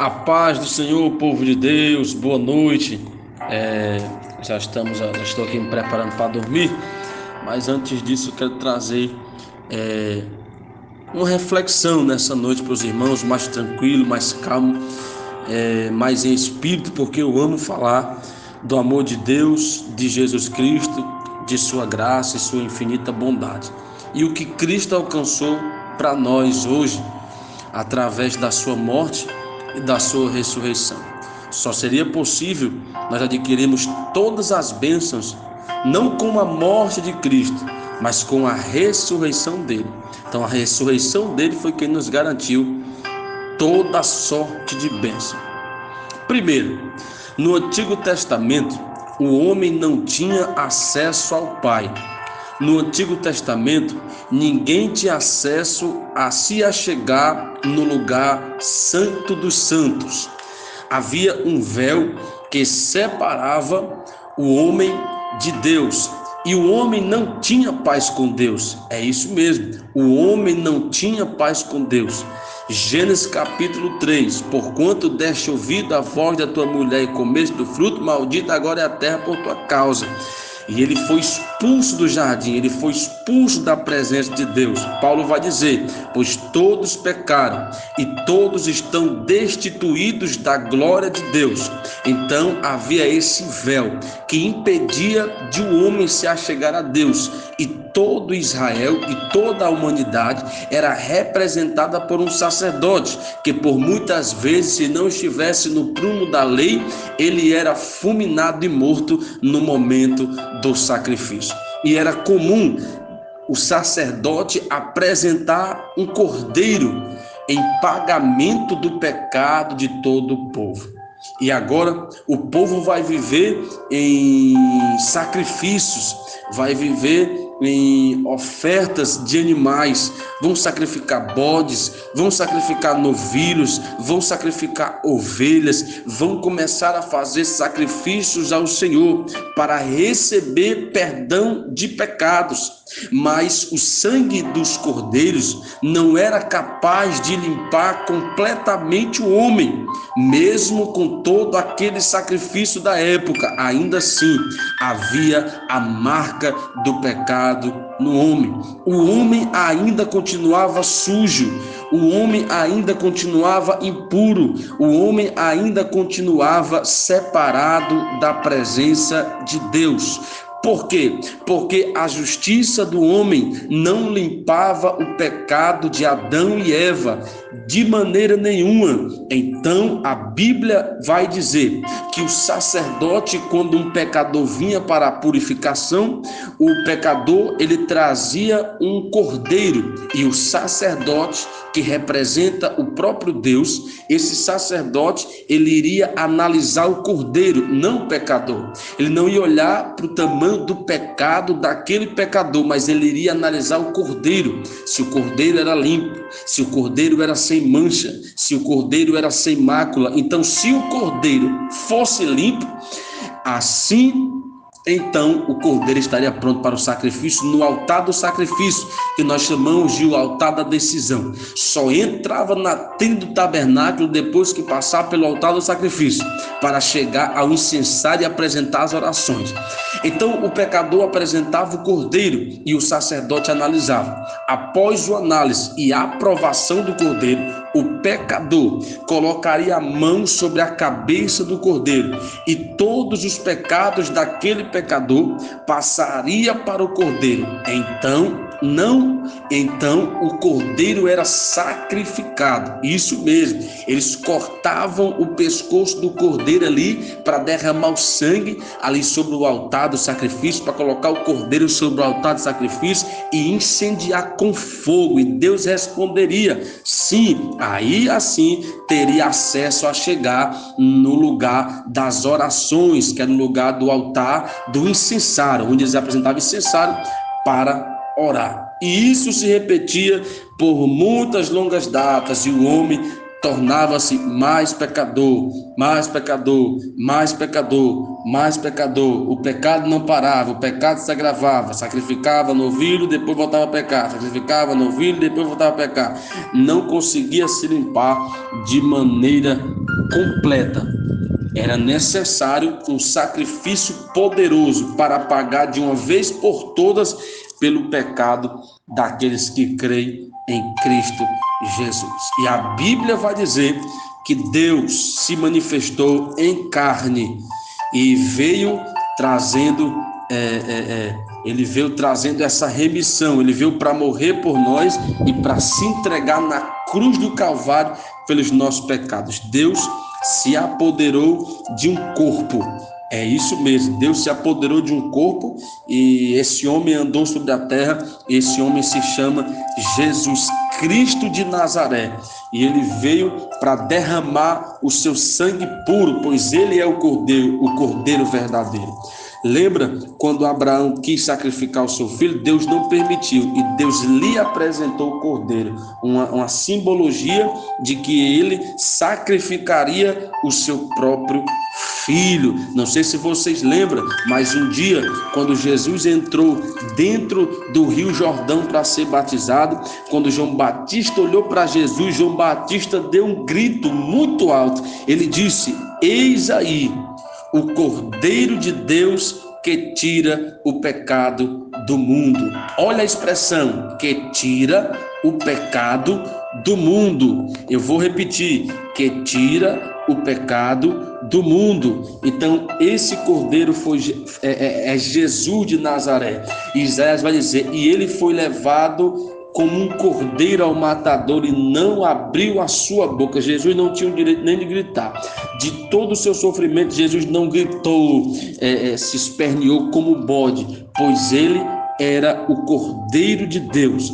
A paz do Senhor, povo de Deus, boa noite. Já estou aqui me preparando para dormir, mas antes disso eu quero trazer uma reflexão nessa noite para os irmãos, mais tranquilo, mais calmo, mais em espírito, porque eu amo falar do amor de Deus, de Jesus Cristo, de sua graça e sua infinita bondade. E o que Cristo alcançou para nós hoje, através da sua morte e da sua ressurreição. Só seria possível nós adquirirmos todas as bênçãos, não com a morte de Cristo, mas com a ressurreição dele. Então a ressurreição dele foi quem nos garantiu toda sorte de bênção. Primeiro, no Antigo Testamento, o homem não tinha acesso ao Pai. No Antigo Testamento, ninguém tinha acesso a se achegar no lugar santo dos santos. Havia um véu que separava o homem de Deus. E o homem não tinha paz com Deus. É isso mesmo, o homem não tinha paz com Deus. Gênesis capítulo 3: porquanto deste ouvido à voz da tua mulher e comeste do fruto, maldita agora é a terra por tua causa. E ele foi expulso do jardim, ele foi expulso da presença de Deus. Paulo vai dizer: pois todos pecaram e todos estão destituídos da glória de Deus. Então havia esse véu que impedia de um homem se achegar a Deus. E todo Israel e toda a humanidade era representada por um sacerdote, que por muitas vezes, se não estivesse no prumo da lei, ele era fulminado e morto no momento do sacrifício. E era comum o sacerdote apresentar um cordeiro em pagamento do pecado de todo o povo. E agora o povo vai viver em sacrifícios, vai viver em ofertas de animais, vão sacrificar bodes, vão sacrificar novilhos, vão sacrificar ovelhas, vão começar a fazer sacrifícios ao Senhor para receber perdão de pecados. Mas o sangue dos cordeiros não era capaz de limpar completamente o homem, mesmo com todo aquele sacrifício da época. Ainda assim havia a marca do pecado no homem. O homem ainda continuava sujo, o homem ainda continuava impuro, o homem ainda continuava separado da presença de Deus. Por quê? Porque a justiça do homem não limpava o pecado de Adão e Eva de maneira nenhuma. Então a Bíblia vai dizer que o sacerdote, quando um pecador vinha para a purificação, o pecador ele trazia um cordeiro, e o sacerdote, que representa o próprio Deus, esse sacerdote ele iria analisar o cordeiro, não o pecador. Ele não ia olhar para o tamanho do pecado daquele pecador, mas ele iria analisar o cordeiro, se o cordeiro era limpo, se o cordeiro era sem mancha, se o cordeiro era sem mácula. Então, se o cordeiro fosse limpo, assim então o cordeiro estaria pronto para o sacrifício no altar do sacrifício, que nós chamamos de o altar da decisão. Só entrava na tenda do tabernáculo depois que passar pelo altar do sacrifício, para chegar ao incensário e apresentar as orações. Então o pecador apresentava o cordeiro e o sacerdote analisava. Após o análise e a aprovação do cordeiro, o pecador colocaria a mão sobre a cabeça do cordeiro, e todos os pecados daquele pecador passaria para o cordeiro. Então o cordeiro era sacrificado. Isso mesmo, eles cortavam o pescoço do cordeiro ali para derramar o sangue ali sobre o altar do sacrifício, para colocar o cordeiro sobre o altar do sacrifício e incendiar com fogo. E Deus responderia sim. Aí assim teria acesso a chegar no lugar das orações, que era no lugar do altar do incensário, onde eles apresentavam incensário para orar. E isso se repetia por muitas longas datas, e o homem tornava-se mais pecador, mais pecador, mais pecador, mais pecador. O pecado não parava, o pecado se agravava. Sacrificava novilho, depois voltava a pecar. Sacrificava novilho, depois voltava a pecar. Não conseguia se limpar de maneira completa. Era necessário um sacrifício poderoso para pagar de uma vez por todas pelo pecado daqueles que creem em Cristo Jesus. E a Bíblia vai dizer que Deus se manifestou em carne e veio trazendo ele veio trazendo essa remissão. Ele veio para morrer por nós e para se entregar na cruz do Calvário pelos nossos pecados. Deus se apoderou de um corpo. É isso mesmo, Deus se apoderou de um corpo e esse homem andou sobre a terra. Esse homem se chama Jesus Cristo de Nazaré e ele veio para derramar o seu sangue puro, pois ele é o cordeiro verdadeiro. Lembra quando Abraão quis sacrificar o seu filho? Deus não permitiu e Deus lhe apresentou o cordeiro, uma simbologia de que ele sacrificaria o seu próprio filho. Não sei se vocês lembram, mas um dia, quando Jesus entrou dentro do Rio Jordão para ser batizado, quando João Batista olhou para Jesus, João Batista deu um grito muito alto. Ele disse: eis aí o Cordeiro de Deus que tira o pecado do mundo. Olha a expressão, que tira o pecado do mundo. Eu vou repetir, que tira o pecado do mundo. Então esse cordeiro é Jesus de Nazaré. Isaías vai dizer: e ele foi levado como um cordeiro ao matador e não abriu a sua boca. Jesus não tinha o direito nem de gritar. De todo o seu sofrimento, Jesus não gritou, se esperneou como bode, pois ele era o Cordeiro de Deus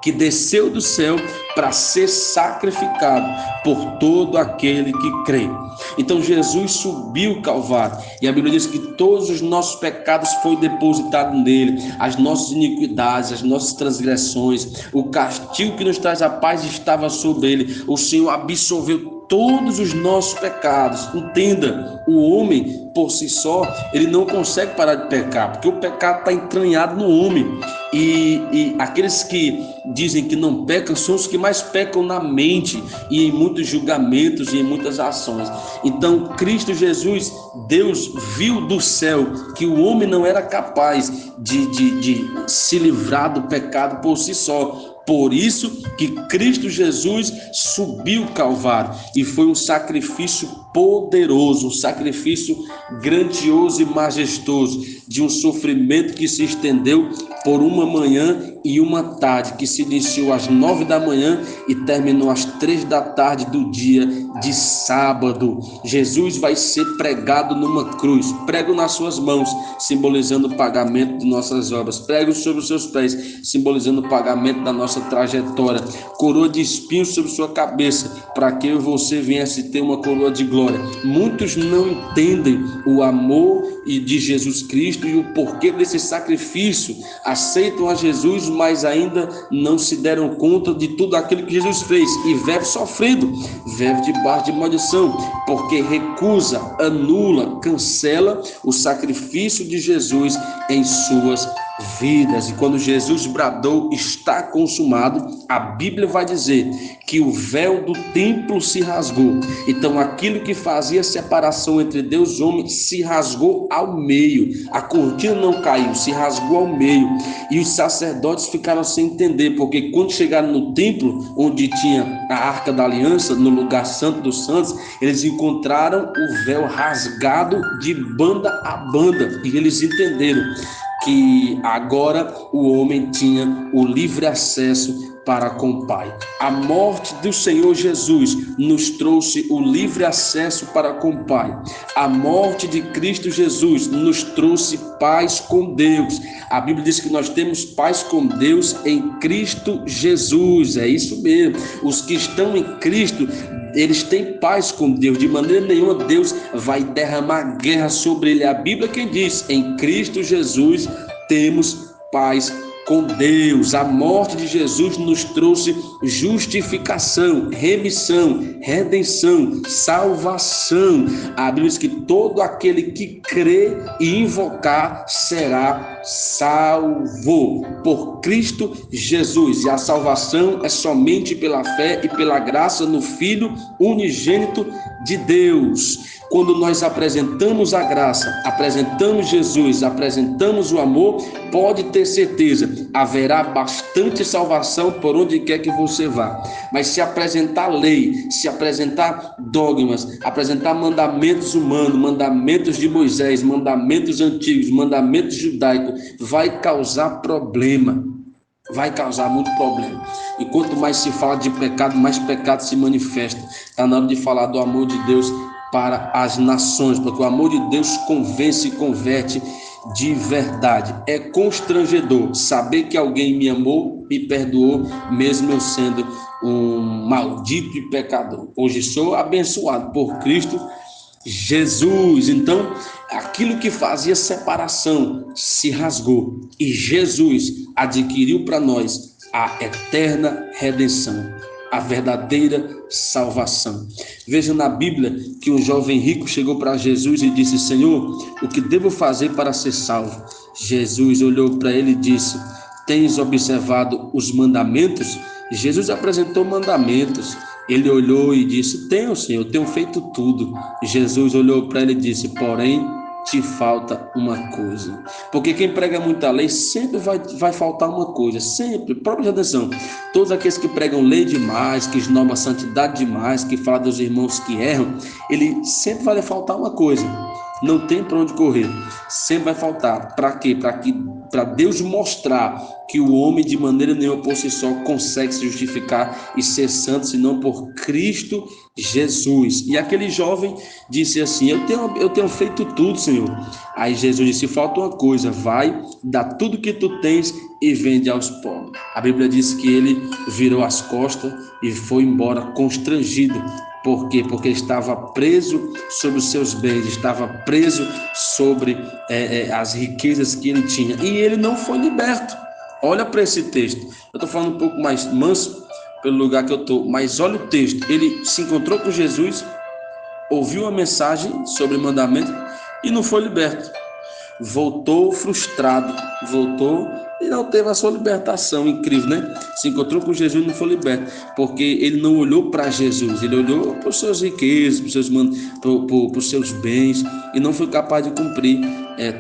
que desceu do céu para ser sacrificado por todo aquele que crê. Então Jesus subiu o Calvário e a Bíblia diz que todos os nossos pecados foram depositados nele, as nossas iniquidades, as nossas transgressões, o castigo que nos traz a paz estava sobre ele. O Senhor absolveu todos os nossos pecados. Entenda, o homem por si só, ele não consegue parar de pecar, porque o pecado está entranhado no homem. E aqueles que dizem que não pecam são os que mais pecam na mente e em muitos julgamentos e em muitas ações. Então Cristo Jesus, Deus viu do céu que o homem não era capaz de se livrar do pecado por si só. Por isso que Cristo Jesus subiu o Calvário e foi um sacrifício poderoso, um sacrifício grandioso e majestoso, de um sofrimento que se estendeu por uma manhã e uma tarde, que se iniciou às 9 da manhã e terminou às 3 da tarde do dia de sábado. Jesus vai ser pregado numa cruz, prego nas suas mãos, simbolizando o pagamento de nossas obras, prego sobre os seus pés, simbolizando o pagamento da nossa trajetória, coroa de espinhos sobre sua cabeça, para que eu e você viesse ter uma coroa de glória. Muitos não entendem o amor de Jesus Cristo e o porquê desse sacrifício, aceitam a Jesus, mas ainda não se deram conta de tudo aquilo que Jesus fez e vive sofrendo, vive debaixo de maldição, porque recusa, anula, cancela o sacrifício de Jesus em suas vidas. E quando Jesus bradou: está consumado, a Bíblia vai dizer que o véu do templo se rasgou. Então aquilo que fazia separação entre Deus e homem se rasgou ao meio. A cortina não caiu, se rasgou ao meio. E os sacerdotes ficaram sem entender, porque quando chegaram no templo, onde tinha a Arca da Aliança, no lugar santo dos santos, eles encontraram o véu rasgado de banda a banda. E eles entenderam que agora o homem tinha o livre acesso para com o Pai. A morte do Senhor Jesus nos trouxe o livre acesso para com o Pai. A morte de Cristo Jesus nos trouxe paz com Deus. A Bíblia diz que nós temos paz com Deus em Cristo Jesus. É isso mesmo. Os que estão em Cristo, eles têm paz com Deus. De maneira nenhuma Deus vai derramar guerra sobre ele. A Bíblia quem diz: em Cristo Jesus temos paz com Deus. A morte de Jesus nos trouxe justificação, remissão, redenção, salvação. A Bíblia diz que todo aquele que crê e invocar será salvo por Cristo Jesus. E a salvação é somente pela fé e pela graça no Filho unigênito de Deus. Quando nós apresentamos a graça, apresentamos Jesus, apresentamos o amor, pode ter certeza, haverá bastante salvação por onde quer que você vá. Mas se apresentar lei, se apresentar dogmas, apresentar mandamentos humanos, mandamentos de Moisés, mandamentos antigos, mandamentos judaicos, vai causar problema. Vai causar muito problema. E quanto mais se fala de pecado, mais pecado se manifesta. Está na hora de falar do amor de Deus para as nações, porque o amor de Deus convence e converte de verdade. É constrangedor saber que alguém me amou, me perdoou, mesmo eu sendo um maldito e pecador. Hoje sou abençoado por Cristo Jesus. Então, aquilo que fazia separação se rasgou e Jesus adquiriu para nós a eterna redenção, a verdadeira salvação. Veja na Bíblia que um jovem rico chegou para Jesus e disse: Senhor, o que devo fazer para ser salvo? Jesus olhou para ele e disse: tens observado os mandamentos? Jesus apresentou mandamentos. Ele olhou e disse: tenho, Senhor, tenho feito tudo. Jesus olhou para ele e disse: porém, te falta uma coisa. Porque quem prega muita lei sempre vai faltar uma coisa, sempre. Própria atenção, todos aqueles que pregam lei demais, que esnobam a santidade demais, que falam dos irmãos que erram, ele sempre vai lhe faltar uma coisa. Não tem para onde correr, sempre vai faltar. Para quê? Para Deus mostrar que o homem de maneira nenhuma por si só consegue se justificar e ser santo, senão por Cristo Jesus. E aquele jovem disse assim: eu tenho feito tudo, Senhor. Aí Jesus disse: falta uma coisa, vai, dá tudo que tu tens e vende aos pobres. A Bíblia diz que ele virou as costas e foi embora constrangido. Por quê? Porque estava preso sobre os seus bens, estava preso sobre as riquezas que ele tinha. E ele não foi liberto. Olha para esse texto. Eu estou falando um pouco mais manso pelo lugar que eu estou, mas olha o texto. Ele se encontrou com Jesus, ouviu a mensagem sobre o mandamento e não foi liberto. Voltou frustrado, voltou e não teve a sua libertação. Incrível, né? Se encontrou com Jesus e não foi liberto, porque ele não olhou para Jesus, ele olhou para os seus riquezas, para os seus bens, e não foi capaz de cumprir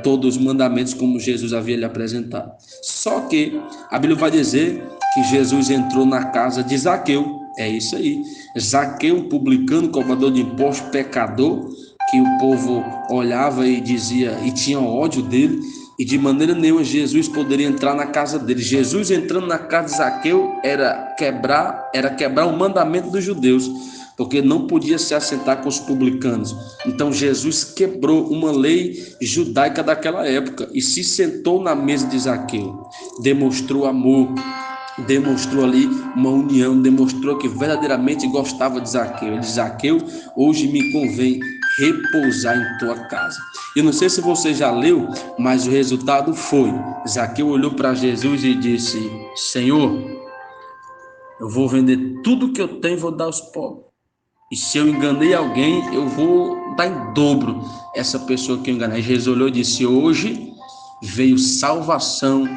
todos os mandamentos como Jesus havia lhe apresentado. Só que a Bíblia vai dizer que Jesus entrou na casa de Zaqueu. É isso aí. Zaqueu, um publicano, cobrador de impostos, pecador, que o povo olhava e dizia, e tinha ódio dele, e de maneira nenhuma Jesus poderia entrar na casa dele. Jesus entrando na casa de Zaqueu era quebrar o mandamento dos judeus, porque não podia se assentar com os publicanos. Então Jesus quebrou uma lei judaica daquela época e se sentou na mesa de Zaqueu. Demonstrou amor, demonstrou ali uma união, demonstrou que verdadeiramente gostava de Zaqueu. Ele disse: Zaqueu, hoje me convém repousar em tua casa. Eu não sei se você já leu, mas o resultado foi: Zaqueu olhou para Jesus e disse: Senhor, eu vou vender tudo que eu tenho e vou dar aos pobres. E se eu enganei alguém, eu vou dar em dobro essa pessoa que eu enganei. Jesus olhou e disse: hoje veio salvação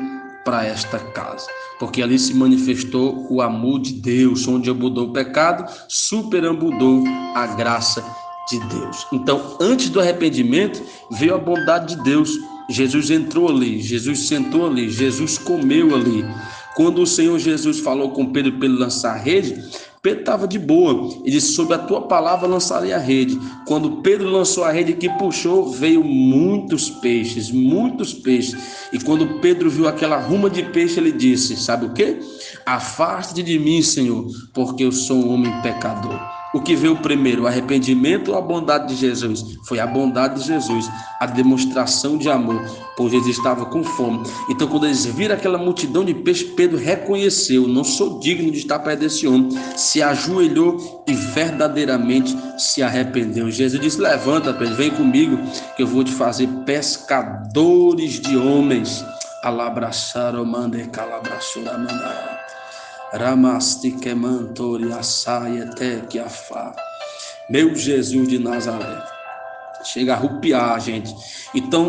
para esta casa, porque ali se manifestou o amor de Deus, onde abundou o pecado, superabundou a graça de Deus. Então, antes do arrependimento, veio a bondade de Deus. Jesus entrou ali, Jesus sentou ali, Jesus comeu ali. Quando o Senhor Jesus falou com Pedro para ele lançar a rede, Pedro estava de boa. Ele disse: sob a tua palavra lançarei a rede. Quando Pedro lançou a rede que puxou, veio muitos peixes. E quando Pedro viu aquela ruma de peixe, ele disse: sabe o quê? Afaste de mim, Senhor, porque eu sou um homem pecador. O que veio primeiro, o arrependimento ou a bondade de Jesus? Foi a bondade de Jesus, a demonstração de amor, pois eles estavam com fome. Então, quando eles viram aquela multidão de peixe, Pedro reconheceu: não sou digno de estar perto desse homem. Se ajoelhou e verdadeiramente se arrependeu. Jesus disse: levanta, Pedro, vem comigo, que eu vou te fazer pescadores de homens. Alabraçaro mande calabraçura mandara. Ramastique mantori assaia até que afá. Meu Jesus de Nazaré. Chega a arrupiar, gente. Então,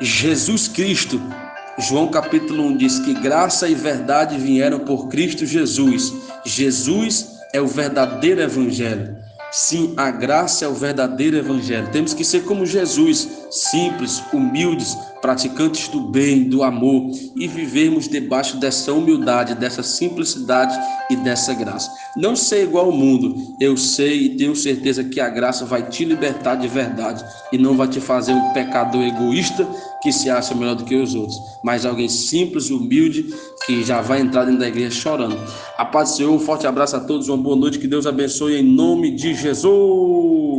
Jesus Cristo, João capítulo 1 diz que graça e verdade vieram por Cristo Jesus. Jesus é o verdadeiro evangelho. Sim, a graça é o verdadeiro evangelho. Temos que ser como Jesus, simples, humildes, praticantes do bem, do amor, e vivermos debaixo dessa humildade, dessa simplicidade e dessa graça. Não ser igual ao mundo, eu sei e tenho certeza que a graça vai te libertar de verdade e não vai te fazer um pecador egoísta que se acha melhor do que os outros, mas alguém simples, humilde, que já vai entrar dentro da igreja chorando. A paz do Senhor, um forte abraço a todos, uma boa noite, que Deus abençoe em nome de Jesus.